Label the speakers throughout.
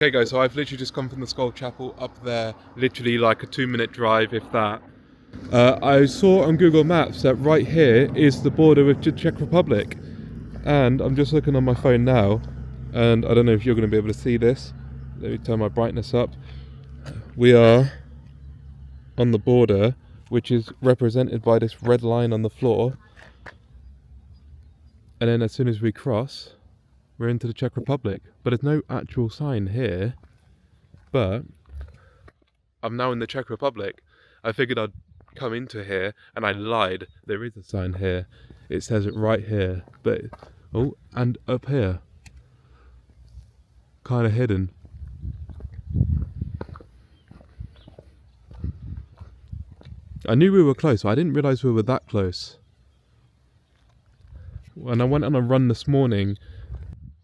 Speaker 1: Okay guys, so I've literally just come from the Skull Chapel up there, literally like a 2-minute drive, if that. I saw on Google Maps that right here is the border with the Czech Republic. And I'm just looking on my phone now, and I don't know if you're going to be able to see this. Let me turn my brightness up. We are on the border, which is represented by this red line on the floor. And then as soon as we cross, we're into the Czech Republic. But there's no actual sign here. But I'm now in the Czech Republic. I figured I'd come into here, and I lied. There is a sign here. It says it right here. But oh, and up here. Kind of hidden. I knew we were close, but I didn't realise we were that close. When I went on a run this morning,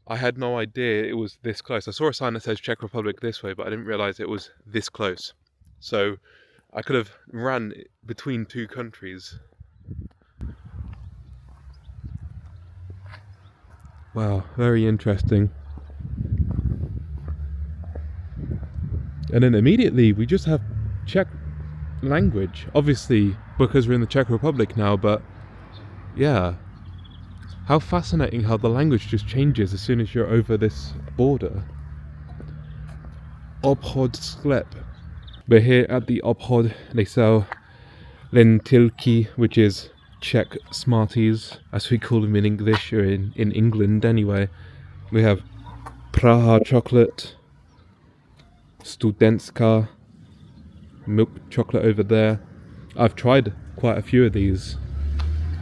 Speaker 1: I had no idea it was this close. I saw a sign that says Czech Republic this way, but I didn't realise it was this close. So I could have ran between two countries. Wow, very interesting. And then immediately we just have Czech language. Obviously, because we're in the Czech Republic now, but yeah. How fascinating how the language just changes as soon as you're over this border. Obchod sklep. We're here at the Obchod. They sell lentilky, which is Czech Smarties, as we call them in English, or in England anyway. We have Praha chocolate, Studentska, milk chocolate over there. I've tried quite a few of these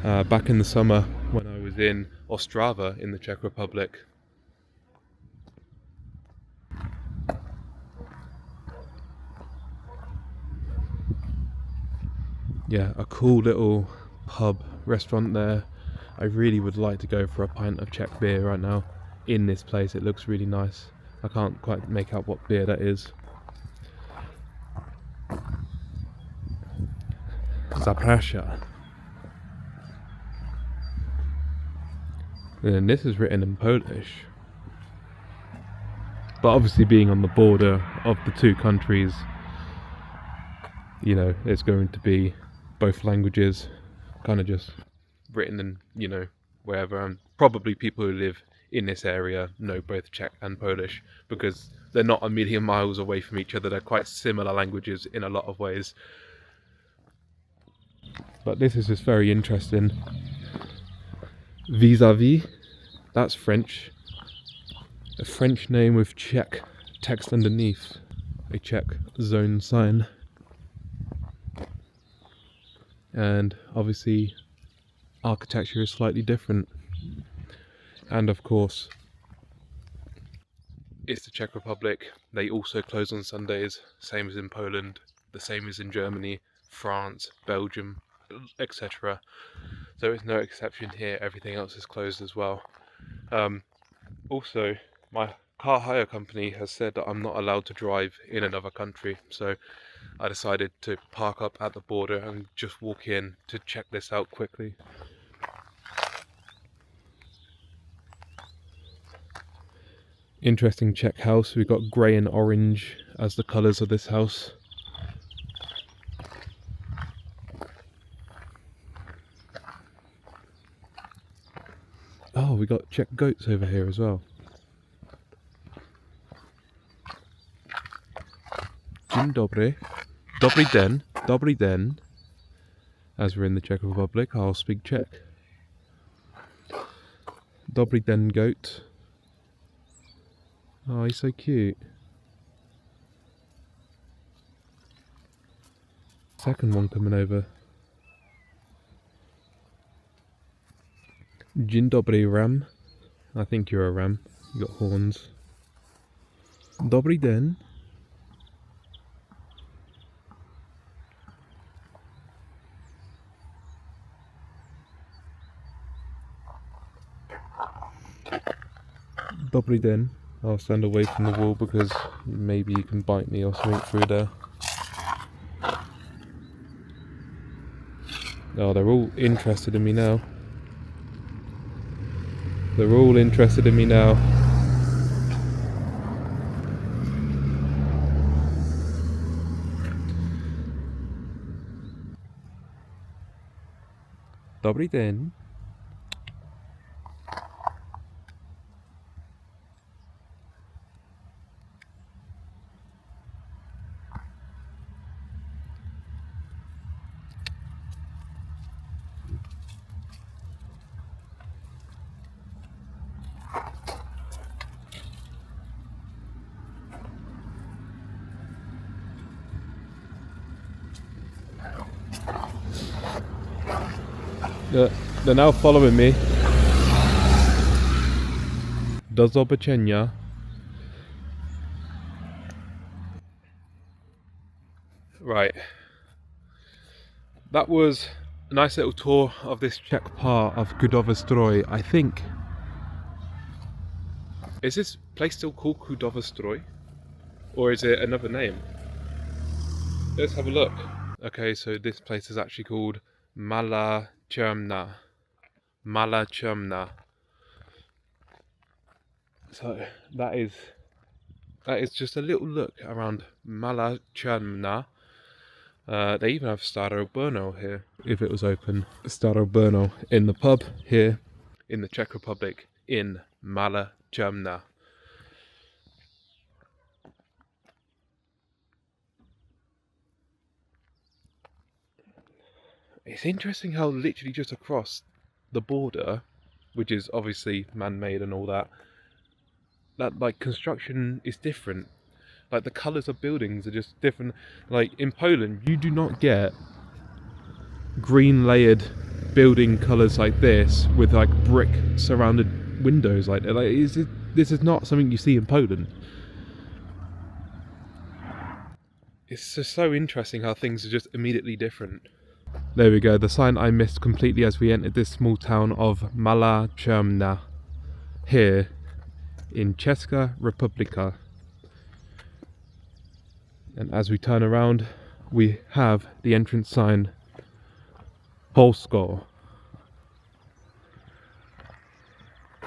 Speaker 1: back in the summer when I was in Ostrava in the Czech Republic. Yeah, a cool little pub restaurant there. I really would like to go for a pint of Czech beer right now in this place. It looks really nice. I can't quite make out what beer that is. Zaprasza. And this is written in Polish. But obviously being on the border of the two countries, you know, it's going to be both languages, kind of just written in, you know, wherever. And probably people who live in this area know both Czech and Polish, because they're not a million miles away from each other. They're quite similar languages in a lot of ways. But this is just very interesting. Vis-a-vis, that's French. A French name with Czech text underneath. A Czech zone sign. And obviously architecture is slightly different. And of course, it's the Czech Republic. They also close on Sundays, same as in Poland, the same as in Germany, France, Belgium, etc. So it's no exception here. Everything else is closed as well. Also, my car hire company has said that I'm not allowed to drive in another country, so I decided to park up at the border and just walk in to check this out quickly. Interesting Czech house. We've got grey and orange as the colours of this house. Oh, we got Czech goats over here as well. Dzień dobry. Dobry den. Dobry den. As we're in the Czech Republic, I'll speak Czech. Dobry den goat. Oh, he's so cute. Second one coming over. Dzień dobry, ram. I think you're a ram. You got horns. Dobry den. Dobry den. I'll stand away from the wall because maybe you can bite me or something through there. Oh, they're all interested in me now. They're all interested in me now. Dobrý den. They're now following me. Do zobaczenia. Right. That was a nice little tour of this Czech part of Kudowa-Zdrój. I think. Is this place still called Kudowa-Zdrój? Or is it another name? Let's have a look. Okay, so this place is actually called Mala Čermná. Mala Čermná. So that is just a little look around Mala Čermná. They even have Staro Brno here, if it was open. Staro Brno in the pub here in the Czech Republic in Mala Čermná. It's interesting how literally just across the border, which is obviously man-made and all that, that like construction is different. Like the colours of buildings are just different. Like in Poland, you do not get green layered building colours like this with like brick surrounded windows. This is not something you see in Poland. It's just so interesting how things are just immediately different. There we go, the sign I missed completely as we entered this small town of Mala Čermná here in Czech Republic. And as we turn around, we have the entrance sign Polsko.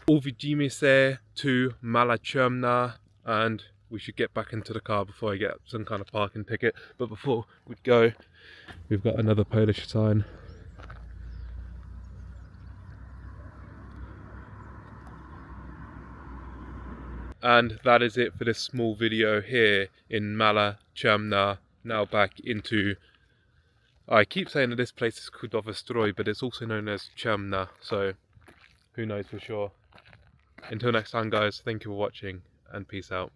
Speaker 1: Uwidzimy się to Mala Čermná, and we should get back into the car before I get some kind of parking ticket. But before we go, we've got another Polish sign. And that is it for this small video here in Mala Čermná. Now back into... I keep saying that this place is Kudowa-Zdrój, but it's also known as Čermná, so who knows for sure. Until next time guys, thank you for watching and peace out.